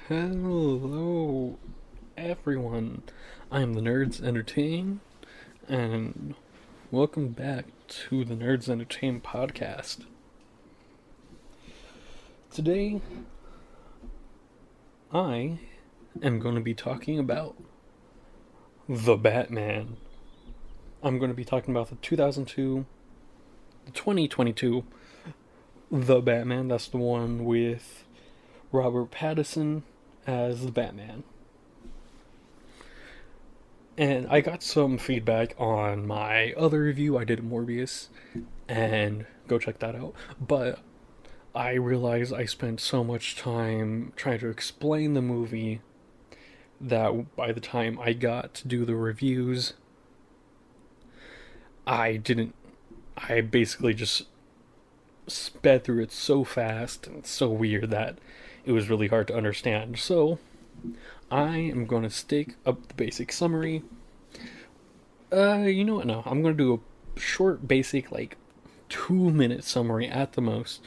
Hello, everyone. I'm the Nerds Entertain, and welcome back to the Nerds Entertain podcast. Today, I am going to be talking about The Batman. I'm going to be talking about the 2022, The Batman. That's the one with Robert Pattinson as the Batman. And I got some feedback on my other review I did of Morbius, and go check that out. But I realized I spent so much time trying to explain the movie that by the time I got to do the reviews, I didn't. I basically just sped through it so fast and so weird that it was really hard to understand. So, I am going to stick up the basic summary. You know what? No, I'm going to do a short, basic, 2-minute summary at the most.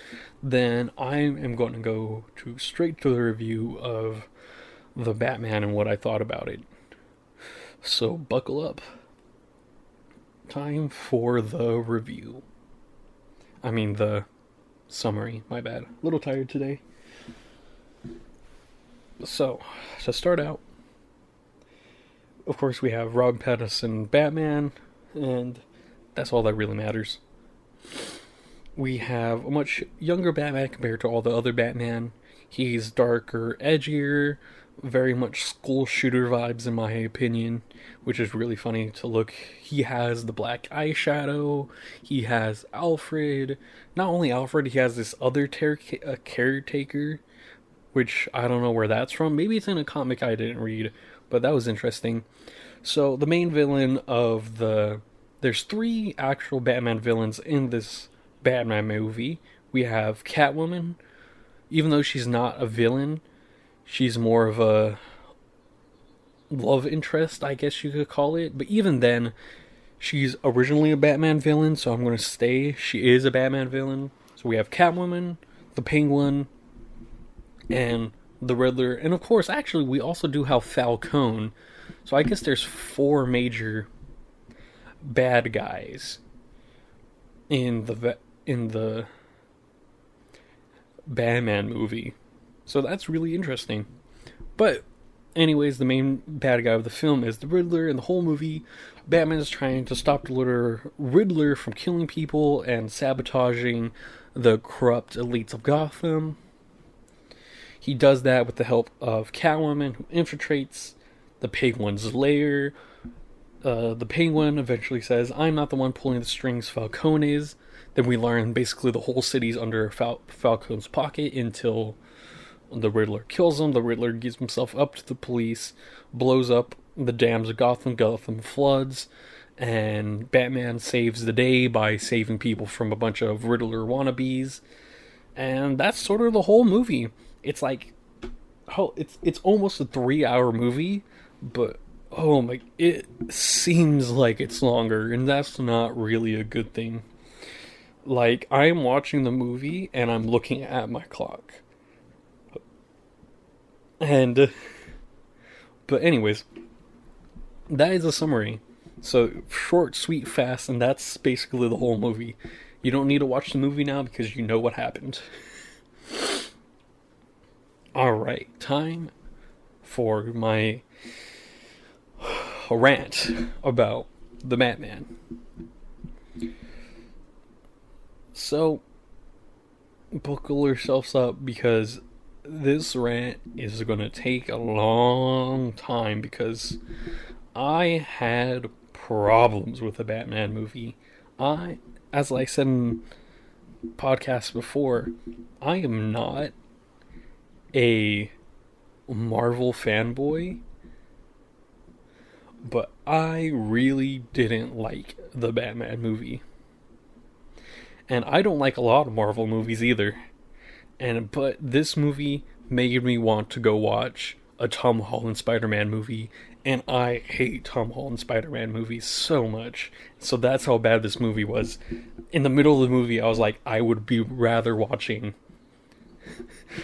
Then I am going to go straight to the review of the Batman and what I thought about it. So buckle up. Time for the review. I mean the summary. My bad. A little tired today. So, to start out, of course, we have Rob Pattinson Batman, and that's all that really matters. We have a much younger Batman compared to all the other Batman. He's darker, edgier, very much school shooter vibes in my opinion, which is really funny to look. He has the black eyeshadow, he has Alfred. Not only Alfred, he has this other caretaker, which I don't know where that's from. Maybe it's in a comic I didn't read, but that was interesting. So the main villain of there's 3 actual Batman villains in this Batman movie. We have Catwoman. Even though she's not a villain, she's more of a love interest, I guess you could call it. But even then, she's originally a Batman villain, so I'm going to say she is a Batman villain. So we have Catwoman, the Penguin, and the Riddler. And of course, actually, we also do have Falcone. So I guess there's 4 major bad guys in the Batman movie. So that's really interesting. But anyways, the main bad guy of the film is the Riddler. In the whole movie, Batman is trying to stop the Riddler from killing people and sabotaging the corrupt elites of Gotham. He does that with the help of Catwoman, who infiltrates the Penguin's lair. The Penguin eventually says, "I'm not the one pulling the strings, Falcone is." Then we learn basically the whole city's under Falcone's pocket until the Riddler kills him. The Riddler gives himself up to the police, blows up the dams of Gotham. Gotham floods, and Batman saves the day by saving people from a bunch of Riddler wannabes. And that's sort of the whole movie. It's like, it's almost a 3-hour movie, but oh my, it seems like it's longer, and that's not really a good thing. Like, I'm watching the movie, and I'm looking at my clock. But anyways, that is a summary. So, short, sweet, fast, and that's basically the whole movie. You don't need to watch the movie now because you know what happened. Alright, time for my rant about the Batman. So, buckle yourselves up because this rant is going to take a long time because I had problems with the Batman movie. As I said in podcasts before, I am not a Marvel fanboy, but I really didn't like the Batman movie. And I don't like a lot of Marvel movies either. But this movie made me want to go watch a Tom Holland Spider-Man movie, and I hate Tom Holland Spider-Man movies so much. So that's how bad this movie was. In the middle of the movie, I was like, I would be rather watching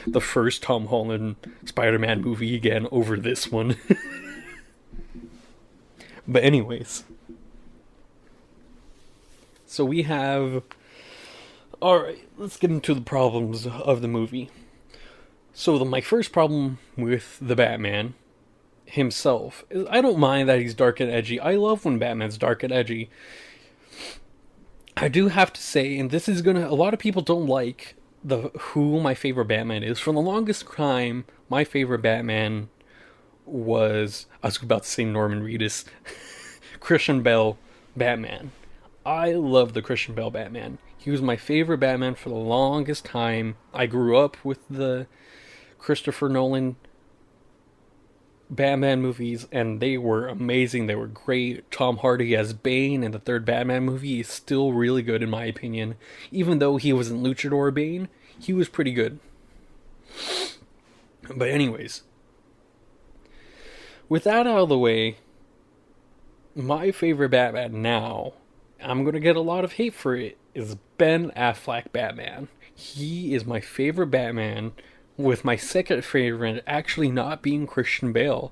the first Tom Holland Spider-Man movie again over this one. But anyways, so we have... Alright, let's get into the problems of the movie. So my first problem with the Batman himself is I don't mind that he's dark and edgy. I love when Batman's dark and edgy. I do have to say, and this is gonna... A lot of people don't like who my favorite Batman is. For the longest time, my favorite Batman was... I was about to say Norman Reedus. Christian Bale Batman. I love the Christian Bale Batman. He was my favorite Batman for the longest time. I grew up with the Christopher Nolan Batman movies, and they were amazing. They were great. Tom Hardy as Bane in the third Batman movie is still really good in my opinion. Even though he wasn't Luchador Bane, he was pretty good. But anyways, with that out of the way, my favorite Batman now, I'm going to get a lot of hate for it, is Ben Affleck Batman. He is my favorite Batman, with my second favorite actually not being Christian Bale.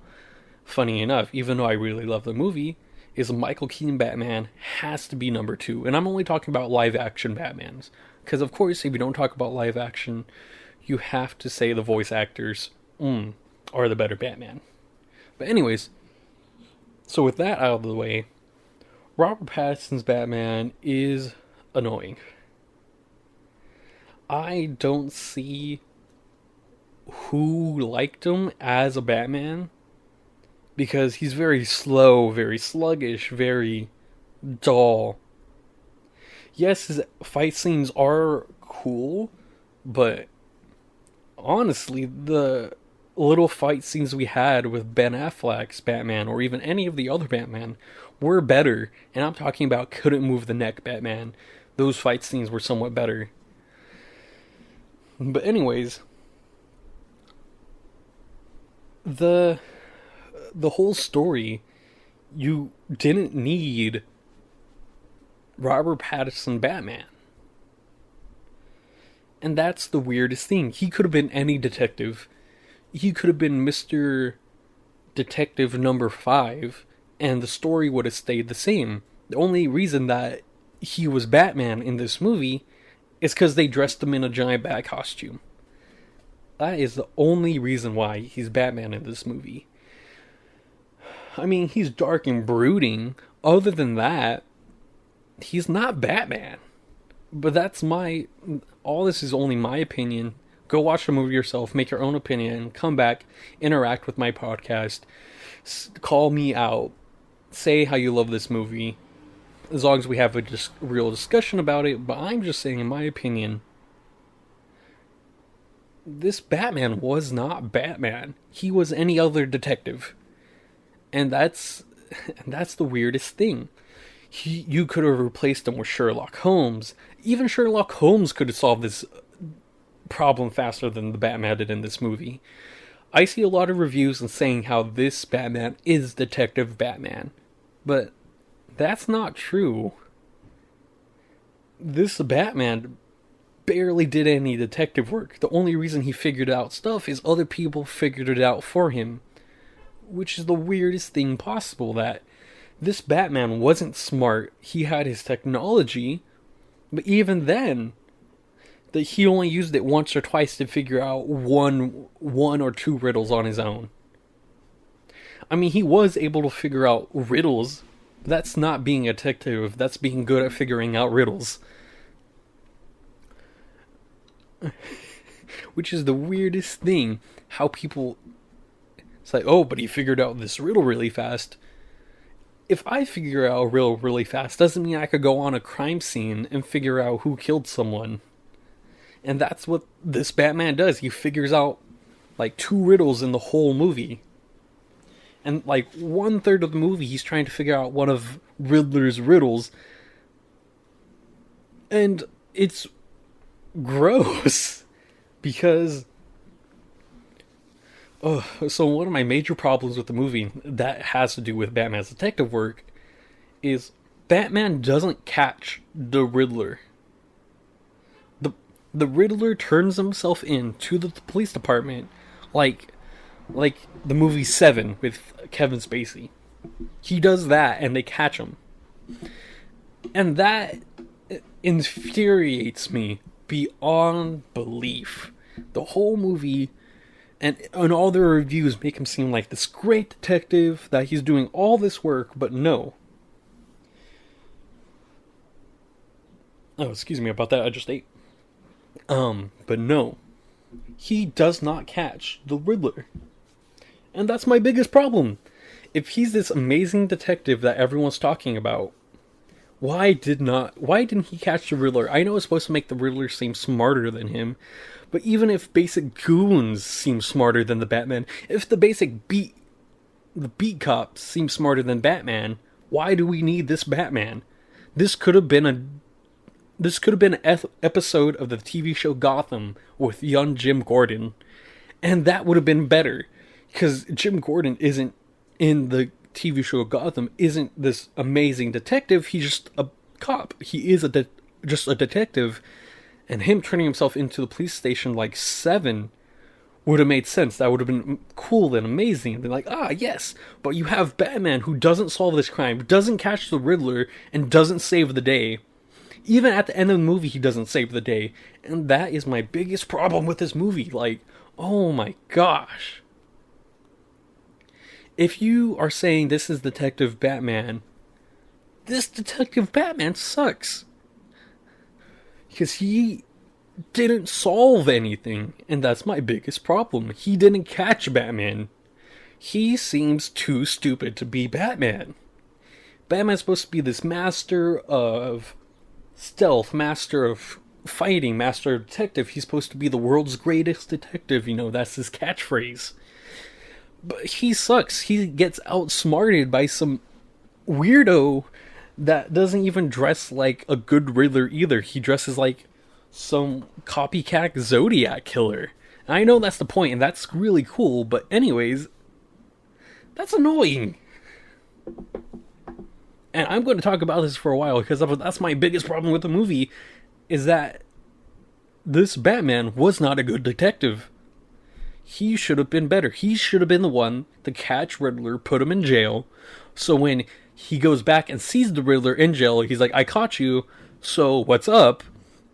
Funny enough, even though I really love the movie, is Michael Keaton Batman has to be number 2. And I'm only talking about live action Batmans. Because of course, if you don't talk about live action, you have to say the voice actors are the better Batman. But anyways, so with that out of the way, Robert Pattinson's Batman is annoying. I don't see who liked him as a Batman, because he's very slow, very sluggish, very dull. Yes, his fight scenes are cool, but honestly, the little fight scenes we had with Ben Affleck's Batman, or even any of the other Batman, were better. And I'm talking about couldn't move the neck Batman. Those fight scenes were somewhat better. But anyways, the whole story, you didn't need Robert Pattinson Batman. And that's the weirdest thing. He could have been any detective. He could have been Mr. Detective number 5, and the story would have stayed the same. The only reason that he was Batman in this movie is because they dressed him in a giant bat costume. That is the only reason why he's Batman in this movie. I mean, he's dark and brooding. Other than that, he's not Batman. But that's all this is only my opinion. Go watch the movie yourself, make your own opinion, come back, interact with my podcast, call me out, say how you love this movie, as long as we have a real discussion about it. But I'm just saying, in my opinion, this Batman was not Batman. He was any other detective. And that's the weirdest thing. You could have replaced him with Sherlock Holmes. Even Sherlock Holmes could have solved this problem faster than the Batman did in this movie. I see a lot of reviews and saying how this Batman is Detective Batman. But that's not true. This Batman barely did any detective work. The only reason he figured out stuff is other people figured it out for him. Which is the weirdest thing possible, that this Batman wasn't smart. He had his technology, but even then, that he only used it once or twice to figure out one or two riddles on his own. I mean, he was able to figure out riddles. That's not being a detective. That's being good at figuring out riddles. Which is the weirdest thing. How people... It's like, oh, but he figured out this riddle really fast. If I figure out a riddle really fast, doesn't mean I could go on a crime scene and figure out who killed someone. And that's what this Batman does. He figures out, like, 2 riddles in the whole movie. And, like, 1/3 of the movie, he's trying to figure out one of Riddler's riddles. And it's gross. Because... so one of my major problems with the movie that has to do with Batman's detective work is Batman doesn't catch the Riddler. The Riddler turns himself in to the police department like the movie Seven with Kevin Spacey. He does that and they catch him. And that infuriates me beyond belief. The whole movie and all the reviews make him seem like this great detective, that he's doing all this work, but no. Oh, excuse me about that, I just ate. But no. He does not catch the Riddler. And that's my biggest problem. If he's this amazing detective that everyone's talking about, why didn't he catch the Riddler? I know it's supposed to make the Riddler seem smarter than him, but even if basic goons seem smarter than the Batman, if the beat cops seem smarter than Batman, why do we need this Batman? This could have been an episode of the TV show Gotham with young Jim Gordon, and that would have been better, because Jim Gordon isn't in the TV show Gotham, isn't this amazing detective. He's just a cop. He is just a detective, and him turning himself into the police station like Seven would have made sense. That would have been cool and amazing. And be like, yes, but you have Batman who doesn't solve this crime, doesn't catch the Riddler, and doesn't save the day. Even at the end of the movie, he doesn't save the day. And that is my biggest problem with this movie. Like, oh my gosh. If you are saying this is Detective Batman, this Detective Batman sucks. Because he didn't solve anything. And that's my biggest problem. He didn't catch Batman. He seems too stupid to be Batman. Batman's supposed to be this master of stealth, master of fighting, master of detective. He's supposed to be the world's greatest detective. You know, that's his catchphrase. But he sucks. He gets outsmarted by some weirdo that doesn't even dress like a good Riddler either. He dresses like some copycat Zodiac killer. And I know that's the point, and that's really cool, but anyways, that's annoying. And I'm going to talk about this for a while, because that's my biggest problem with the movie, is that this Batman was not a good detective. He should have been better. He should have been the one to catch Riddler, put him in jail, so when he goes back and sees the Riddler in jail, he's like, I caught you, so what's up?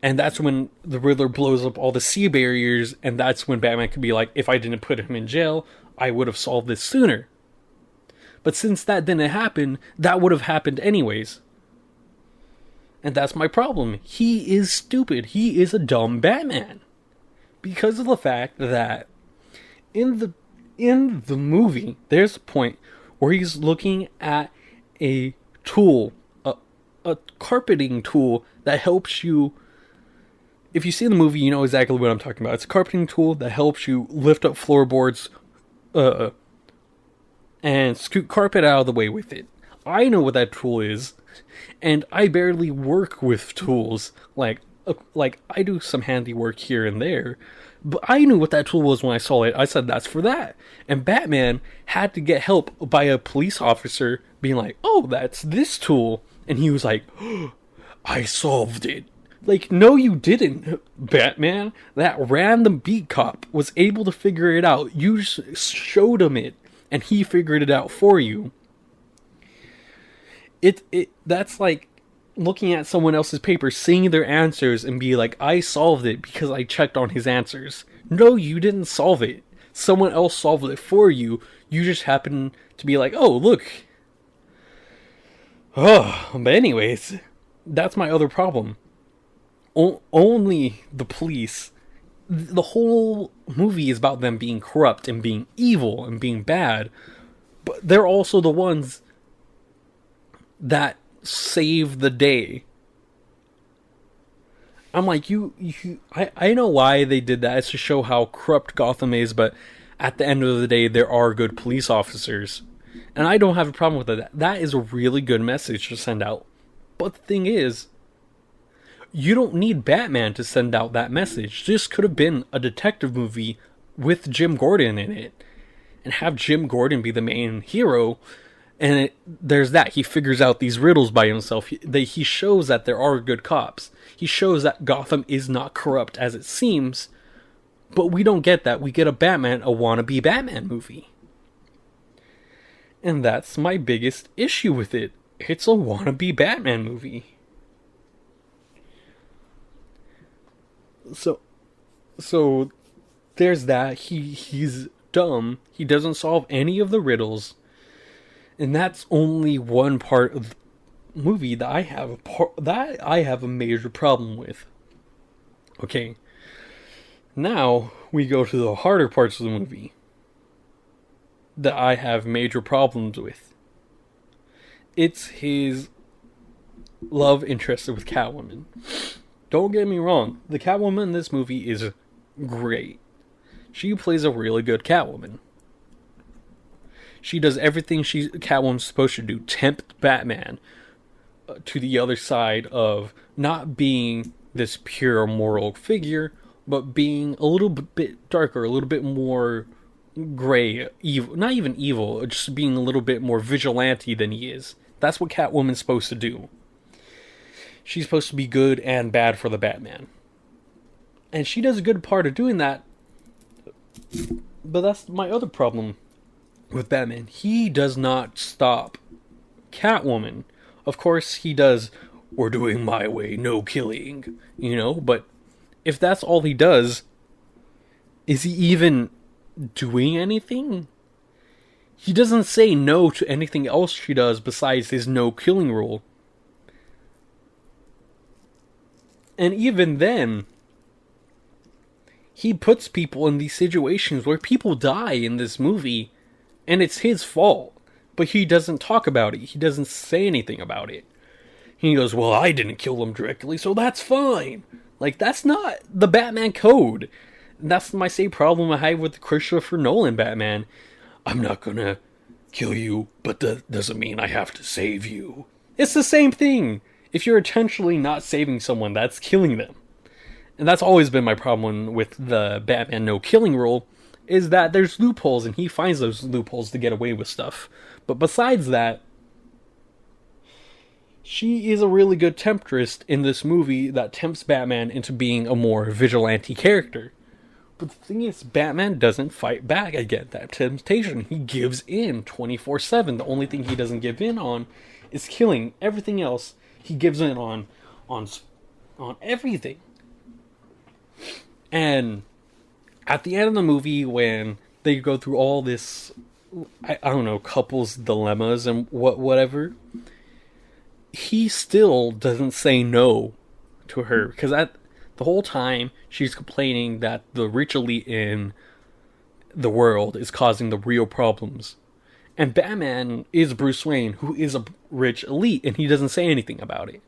And that's when the Riddler blows up all the sea barriers, and that's when Batman could be like, if I didn't put him in jail, I would have solved this sooner. But since that didn't happen, that would have happened anyways. And that's my problem. He is stupid. He is a dumb Batman. Because of the fact that in the movie, there's a point where he's looking at a tool, a carpeting tool that helps you. If you see the movie, you know exactly what I'm talking about. It's a carpeting tool that helps you lift up floorboards, and scoot carpet out of the way with it. I know what that tool is, and I barely work with tools. Like I do some handiwork here and there, but I knew what that tool was when I saw it. I said, that's for that. And Batman had to get help by a police officer being like, oh, that's this tool. And he was like, oh, I solved it. Like, no, you didn't, Batman. That random beat cop was able to figure it out. You just showed him it, and he figured it out for you. That's like looking at someone else's paper, seeing their answers, and be like, I solved it because I checked on his answers. No, you didn't solve it. Someone else solved it for you. You just happen to be like, oh, look. Oh, but anyways, that's my other problem. Only the police. The whole movie is about them being corrupt and being evil and being bad. But they're also the ones that save the day. I'm like, I know why they did that. It's to show how corrupt Gotham is, but at the end of the day, there are good police officers. And I don't have a problem with that. That is a really good message to send out. But the thing is, you don't need Batman to send out that message. This could have been a detective movie with Jim Gordon in it. And have Jim Gordon be the main hero. And there's that. He figures out these riddles by himself. He shows that there are good cops. He shows that Gotham is not corrupt as it seems. But we don't get that. We get a wannabe Batman movie. And that's my biggest issue with it. It's a wannabe Batman movie. So there's that. He's dumb. He doesn't solve any of the riddles. And that's only one part of the movie that I have a major problem with. Okay. Now we go to the harder parts of the movie that I have major problems with. It's his love interest with Catwoman. Don't get me wrong, the Catwoman in this movie is great. She plays a really good Catwoman. She does everything Catwoman's supposed to do. Tempt Batman to the other side of not being this pure moral figure, but being a little bit darker, a little bit more gray, evil. Not even evil, just being a little bit more vigilante than he is. That's what Catwoman's supposed to do. She's supposed to be good and bad for the Batman. And she does a good part of doing that. But that's my other problem with Batman. He does not stop Catwoman. Of course, he does, we're doing my way, no killing, but if that's all he does, is he even doing anything? He doesn't say no to anything else she does besides his no killing rule. And even then, he puts people in these situations where people die in this movie, and it's his fault. But he doesn't talk about it. He doesn't say anything about it. He goes, well, I didn't kill them directly, so that's fine. Like, that's not the Batman code. That's my same problem I have with the Christopher Nolan Batman. I'm not gonna kill you, but that doesn't mean I have to save you. It's the same thing. If you're intentionally not saving someone, that's killing them. And that's always been my problem with the Batman no killing rule, is that there's loopholes, and he finds those loopholes to get away with stuff. But besides that, she is a really good temptress in this movie that tempts Batman into being a more vigilante character. But the thing is, Batman doesn't fight back against that temptation. He gives in 24/7. The only thing he doesn't give in on is killing. Everything else, he gives in on everything. And at the end of the movie, when they go through all this, I don't know, couples dilemmas and whatever, he still doesn't say no to her, because the whole time she's complaining that the rich elite in the world is causing the real problems. And Batman is Bruce Wayne, who is a rich elite, and he doesn't say anything about it.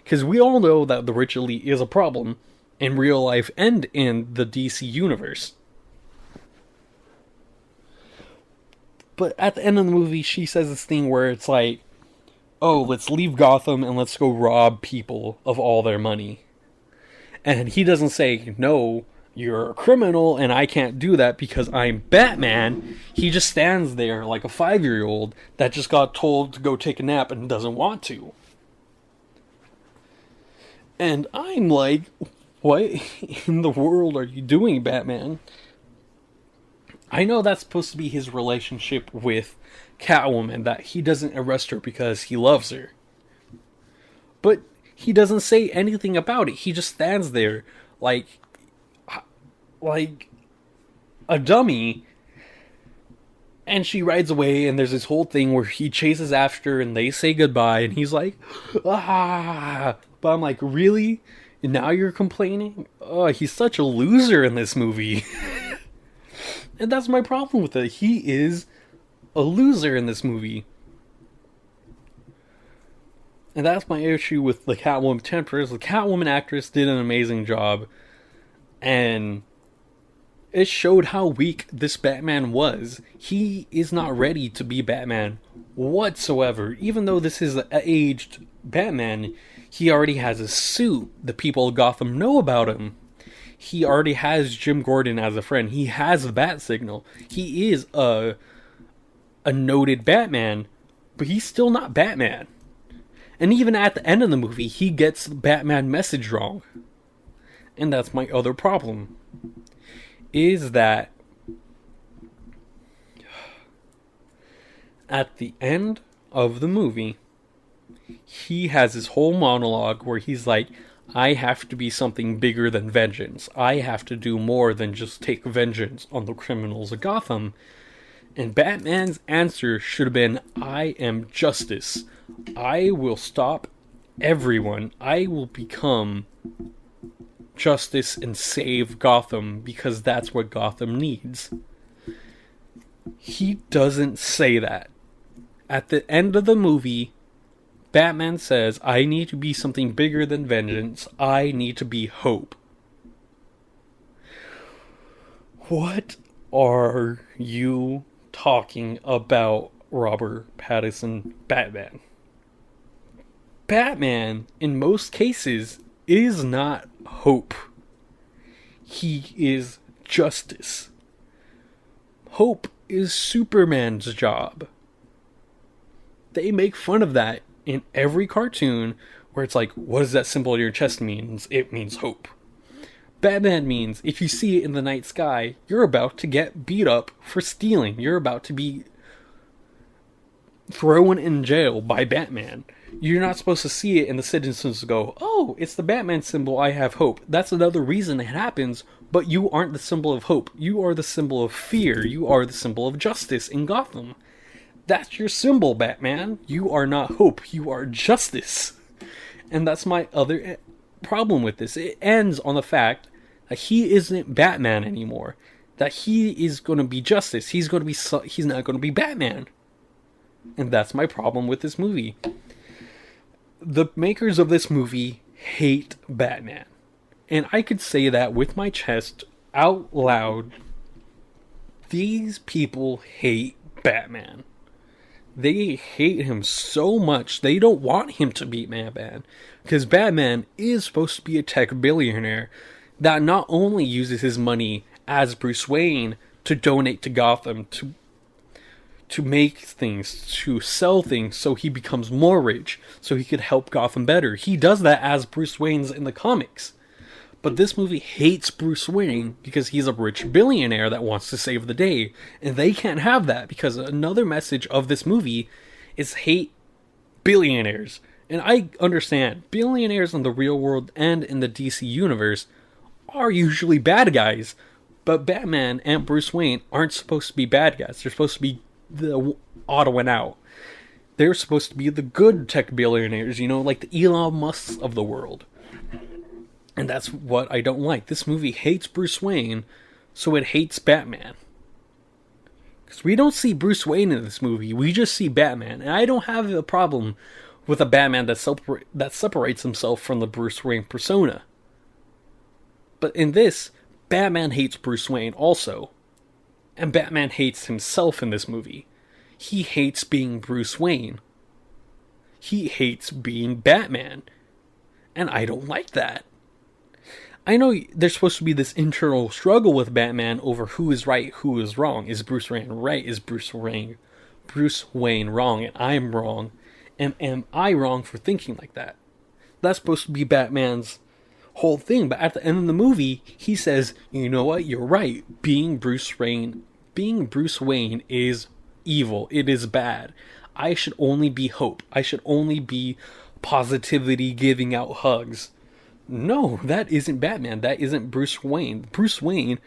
Because we all know that the rich elite is a problem in real life and in the DC universe. But at the end of the movie, she says this thing where it's like, oh, let's leave Gotham and let's go rob people of all their money. And he doesn't say, no, you're a criminal and I can't do that because I'm Batman. He just stands there like a 5-year-old that just got told to go take a nap and doesn't want to. And I'm like, what in the world are you doing, Batman? I know that's supposed to be his relationship with Catwoman, that he doesn't arrest her because he loves her. But he doesn't say anything about it. He just stands there like a dummy. And she rides away, and there's this whole thing where he chases after her and they say goodbye, and he's like, ah. But I'm like, really? And now you're complaining? Oh, he's such a loser in this movie. And that's my problem with it. He is a loser in this movie. And that's my issue with the Catwoman temptress. The Catwoman actress did an amazing job. And it showed how weak this Batman was. He is not ready to be Batman whatsoever. Even though this is an aged Batman, he already has a suit. The people of Gotham know about him. He already has Jim Gordon as a friend. He has the bat signal. He is a noted Batman. but he's still not Batman. And even at the end of the movie, he gets the Batman message wrong. And that's my other problem. Is that at the end of the movie, he has this whole monologue where he's like, I have to be something bigger than vengeance. I have to do more than just take vengeance on the criminals of Gotham. And Batman's answer should have been, I am justice. I will stop everyone. I will become justice and save Gotham because that's what Gotham needs. He doesn't say that. At the end of the movie, Batman says, I need to be something bigger than vengeance. I need to be hope. What are you talking about, Robert Pattinson Batman? Batman, in most cases, is not hope. He is justice. Hope is Superman's job. They make fun of that in every cartoon where it's like, what does that symbol on your chest means? It means hope. Batman means if you see it in the night sky, you're about to get beat up for stealing. You're about to be thrown in jail by Batman. You're not supposed to see it and the citizens go, oh, it's the Batman symbol, I have hope. That's another reason it happens, but you aren't the symbol of hope. You are the symbol of fear. You are the symbol of justice in Gotham. That's your symbol, Batman. You are not hope. You are justice. And that's my other problem with this. It ends on the fact that he isn't Batman anymore. That he is going to be justice. He's not going to be Batman. And that's my problem with this movie. The makers of this movie hate Batman. And I could say that with my chest out loud. These people hate Batman. They hate him so much, they don't want him to beat Batman. Because Batman is supposed to be a tech billionaire that not only uses his money as Bruce Wayne to donate to Gotham, to make things, to sell things so he becomes more rich, so he could help Gotham better. He does that as Bruce Wayne's in the comics. But this movie hates Bruce Wayne because he's a rich billionaire that wants to save the day. And they can't have that because another message of this movie is hate billionaires. And I understand, billionaires in the real world and in the DC universe are usually bad guys. But Batman and Bruce Wayne aren't supposed to be bad guys. They're supposed to be the odd one out. They're supposed to be the good tech billionaires, like the Elon Musks of the world. And that's what I don't like. This movie hates Bruce Wayne, so it hates Batman. Because we don't see Bruce Wayne in this movie, we just see Batman. And I don't have a problem with a Batman that separates himself from the Bruce Wayne persona. But in this, Batman hates Bruce Wayne also. And Batman hates himself in this movie. He hates being Bruce Wayne. He hates being Batman. And I don't like that. I know there's supposed to be this internal struggle with Batman over who is right, who is wrong. Is Bruce Wayne right? Is Bruce Wayne wrong? And I'm wrong. And am I wrong for thinking like that? That's supposed to be Batman's whole thing. But at the end of the movie, he says, you know what? You're right. Being Bruce Wayne is evil. It is bad. I should only be hope. I should only be positivity, giving out hugs. No, that isn't Batman. That isn't Bruce Wayne. Bruce Wayne,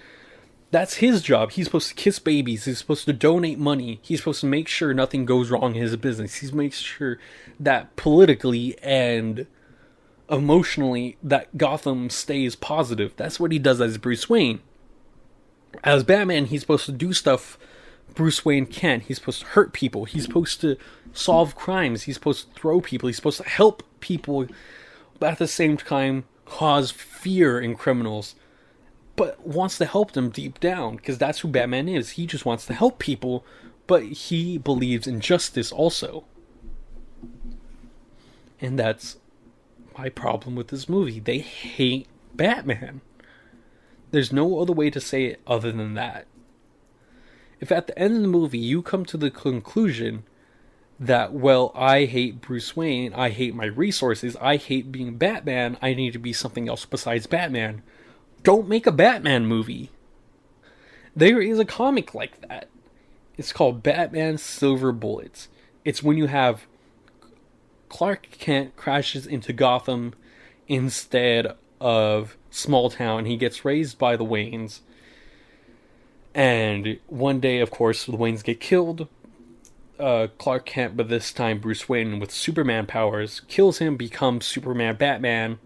that's his job. He's supposed to kiss babies. He's supposed to donate money. He's supposed to make sure nothing goes wrong in his business. He makes sure that politically and emotionally that Gotham stays positive. That's what he does as Bruce Wayne. As Batman, he's supposed to do stuff Bruce Wayne can't. He's supposed to hurt people. He's supposed to solve crimes. He's supposed to throw people. He's supposed to help people, but at the same time cause fear in criminals, but wants to help them deep down, because that's who Batman is. He just wants to help people, but he believes in justice also. And that's my problem with this movie. They hate Batman. There's no other way to say it other than that. If at the end of the movie you come to the conclusion that, well, I hate Bruce Wayne, I hate my resources, I hate being Batman, I need to be something else besides Batman. Don't make a Batman movie. There is a comic like that. It's called Batman Silver Bullets. It's when you have Clark Kent crashes into Gotham instead of small town. He gets raised by the Waynes. And one day, of course, the Waynes get killed. Clark Kent, but this time Bruce Wayne with Superman powers, kills him, becomes Superman Batman,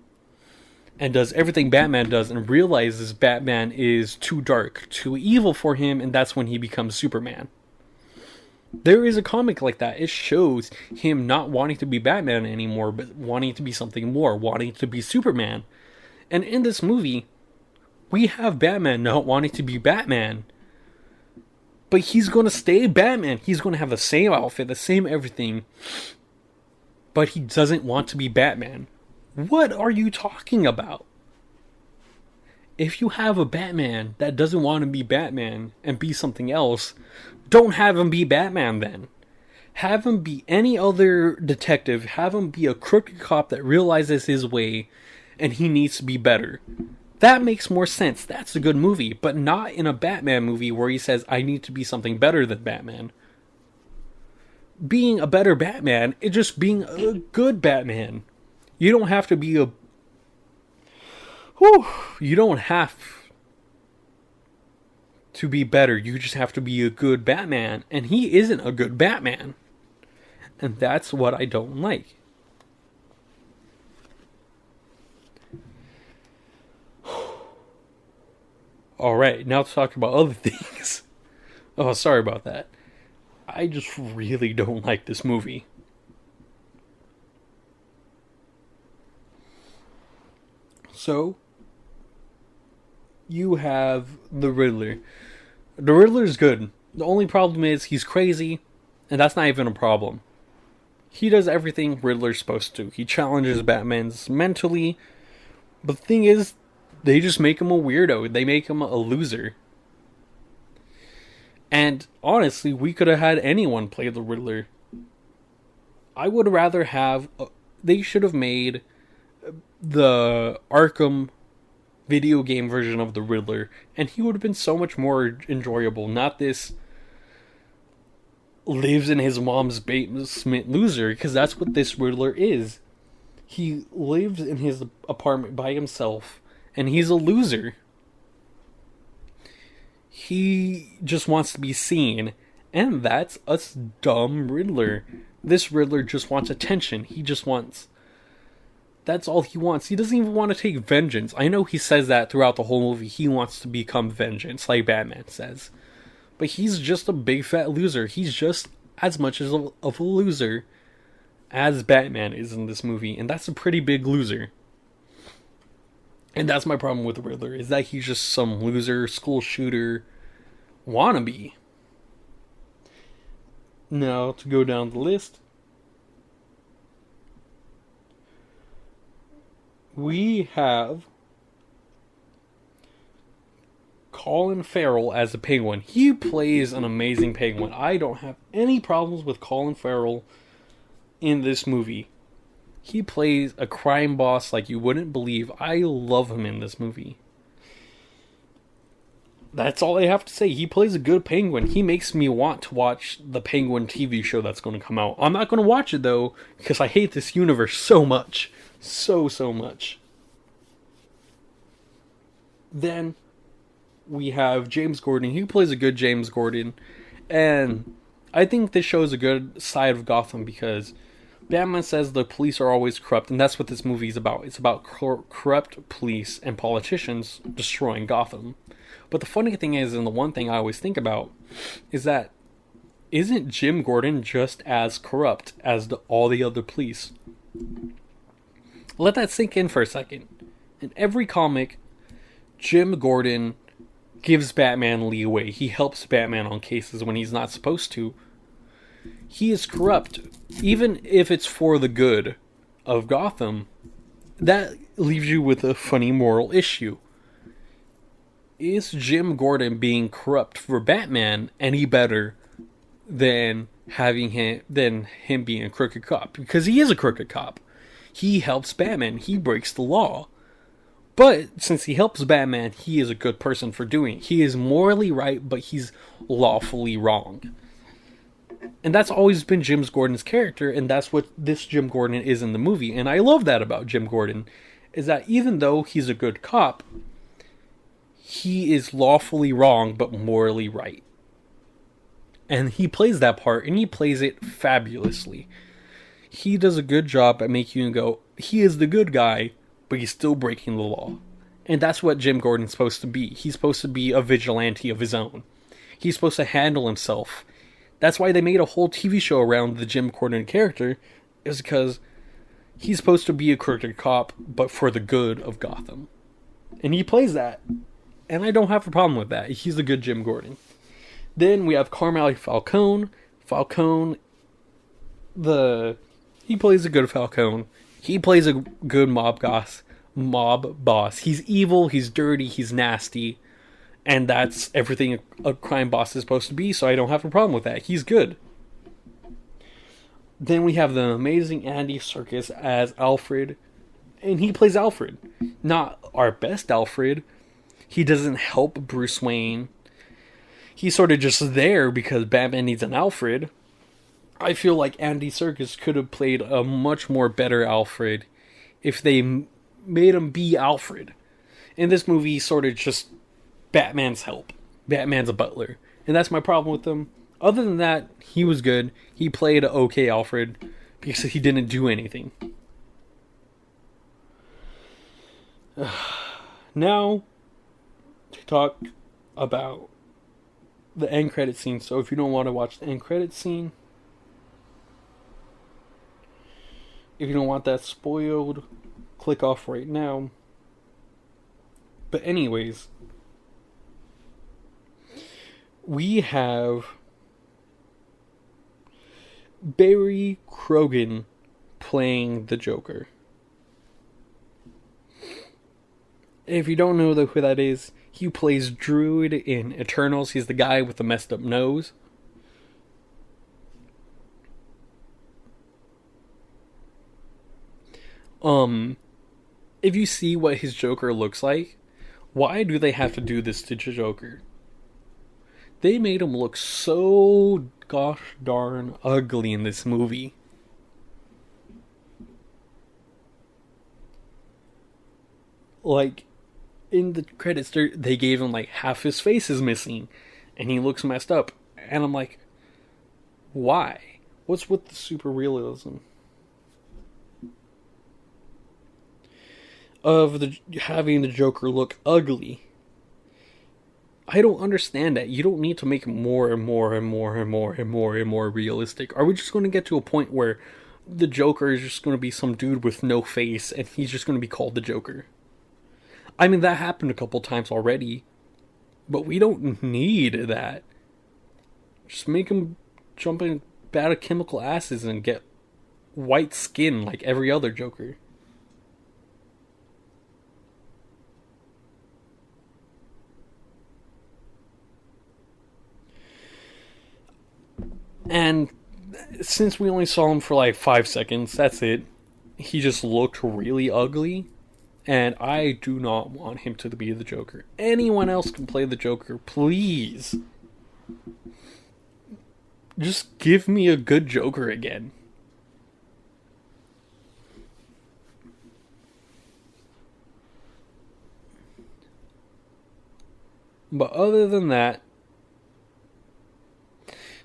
and does everything Batman does, and realizes Batman is too dark, too evil for him, and that's when he becomes Superman. There is a comic like that. It shows him not wanting to be Batman anymore, but wanting to be something more, wanting to be Superman. And in this movie, we have Batman not wanting to be Batman. But he's going to stay Batman. He's going to have the same outfit, the same everything. But he doesn't want to be Batman. What are you talking about? If you have a Batman that doesn't want to be Batman and be something else, don't have him be Batman then. Have him be any other detective. Have him be a crooked cop that realizes his way and he needs to be better. That makes more sense. That's a good movie, but not in a Batman movie where he says, I need to be something better than Batman. Being a better Batman is just being a good Batman. You don't have to be you don't have to be better. You just have to be a good Batman. And he isn't a good Batman. And that's what I don't like. Alright, now to talk about other things. Oh, sorry about that. I just really don't like this movie. So, you have the Riddler. The Riddler's good. The only problem is he's crazy, and that's not even a problem. He does everything Riddler's supposed to. He challenges Batman's mentally, but the thing is, they just make him a weirdo. They make him a loser. And honestly, we could have had anyone play the Riddler. I would rather have... they should have made the Arkham video game version of the Riddler, and he would have been so much more enjoyable. Not this lives in his mom's basement loser, because that's what this Riddler is. He lives in his apartment by himself, and he's a loser. He just wants to be seen, and that's a dumb Riddler. This Riddler just wants attention. He just wants... that's all he wants. He doesn't even want to take vengeance. I know he says that throughout the whole movie. He wants to become vengeance, like Batman says. But he's just a big fat loser. He's just as much of a loser as Batman is in this movie. And that's a pretty big loser. And that's my problem with the Riddler, is that he's just some loser, school shooter wannabe. Now, to go down the list, we have Colin Farrell as a Penguin. He plays an amazing Penguin. I don't have any problems with Colin Farrell in this movie. He plays a crime boss like you wouldn't believe. I love him in this movie. That's all I have to say. He plays a good Penguin. He makes me want to watch the Penguin TV show that's going to come out. I'm not going to watch it, though, because I hate this universe so much. So much. Then we have James Gordon. He plays a good James Gordon. And I think this shows a good side of Gotham, because Batman says the police are always corrupt, and that's what this movie is about. It's about corrupt police and politicians destroying Gotham. But the funny thing is, and the one thing I always think about, is that isn't Jim Gordon just as corrupt as all the other police? Let that sink in for a second. In every comic, Jim Gordon gives Batman leeway. He helps Batman on cases when he's not supposed to. He is corrupt. Even if it's for the good of Gotham, that leaves you with a funny moral issue. Is Jim Gordon being corrupt for Batman any better than having him being a crooked cop, because he is a crooked cop. He helps Batman. He breaks the law. But since he helps Batman, he is a good person for doing it. He is morally right, but he's lawfully wrong. And that's always been Jim Gordon's character, and that's what this Jim Gordon is in the movie. And I love that about Jim Gordon, is that even though he's a good cop, he is lawfully wrong, but morally right. And he plays that part, and he plays it fabulously. He does a good job at making you go, he is the good guy, but he's still breaking the law. And that's what Jim Gordon's supposed to be. He's supposed to be a vigilante of his own. He's supposed to handle himself. That's why they made a whole TV show around the Jim Gordon character, is because he's supposed to be a crooked cop, but for the good of Gotham. And he plays that. And I don't have a problem with that. He's a good Jim Gordon. Then we have Carmine Falcone. He plays a good Falcone. He plays a good mob boss. He's evil, he's dirty, he's nasty. And that's everything a crime boss is supposed to be, so I don't have a problem with that. He's good. Then we have the amazing Andy Serkis as Alfred. And he plays Alfred. Not our best Alfred. He doesn't help Bruce Wayne. He's sort of just there because Batman needs an Alfred. I feel like Andy Serkis could have played a much more better Alfred if they made him be Alfred. In this movie, he's sort of just Batman's help. Batman's a butler. And that's my problem with him. Other than that, he was good. He played okay Alfred because he didn't do anything. Now, to talk about the end credit scene. So if you don't want to watch the end credit scene, if you don't want that spoiled, click off right now. But anyways, we have Barry Keoghan playing the Joker. If you don't know who that is, he plays Druid in Eternals. He's the guy with the messed up nose. If you see what his Joker looks like, why do they have to do this to Joker? They made him look so gosh darn ugly in this movie. Like, in the credits, they gave him like half his face is missing, and he looks messed up. And I'm like, why? What's with the super realism of having the Joker look ugly? I don't understand that. You don't need to make it more and more and more and more and more and more realistic. Are we just going to get to a point where the Joker is just going to be some dude with no face and he's just going to be called the Joker? I mean, that happened a couple times already, but we don't need that. Just make him jump in bad chemical acids and get white skin like every other Joker. And since we only saw him for like 5 seconds, that's it. He just looked really ugly. And I do not want him to be the Joker. Anyone else can play the Joker, please. Just give me a good Joker again. But other than that,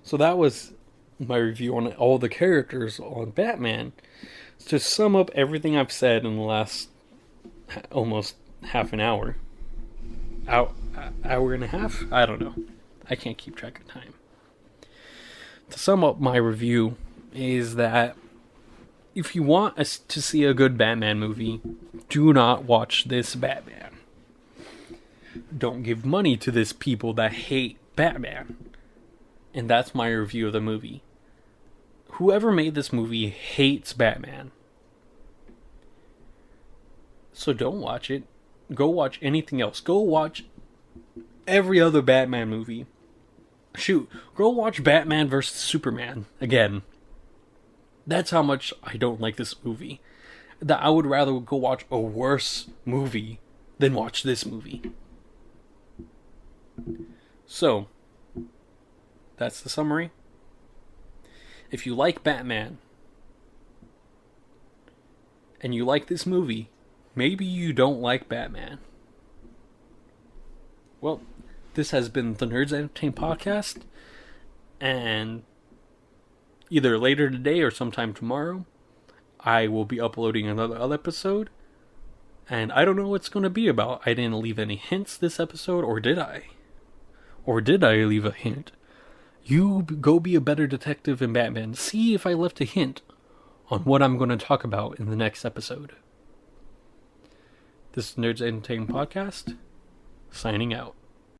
so that was my review on all the characters on Batman. To sum up everything I've said in the last almost half an hour. Hour and a half? I don't know. I can't keep track of time. To sum up my review is that if you want to see a good Batman movie, do not watch this Batman. Don't give money to this people that hate Batman. And that's my review of the movie. Whoever made this movie hates Batman. So don't watch it. Go watch anything else. Go watch every other Batman movie. Shoot, go watch Batman vs. Superman again. That's how much I don't like this movie. That I would rather go watch a worse movie than watch this movie. So, that's the summary. If you like Batman, and you like this movie, maybe you don't like Batman. Well, this has been the Nerds Entertain Podcast, and either later today or sometime tomorrow, I will be uploading another episode, and I don't know what it's going to be about. I didn't leave any hints this episode, or did I? Or did I leave a hint? You go be a better detective in Batman. See if I left a hint on what I'm going to talk about in the next episode. This is Nerds Entertainment Podcast, signing out.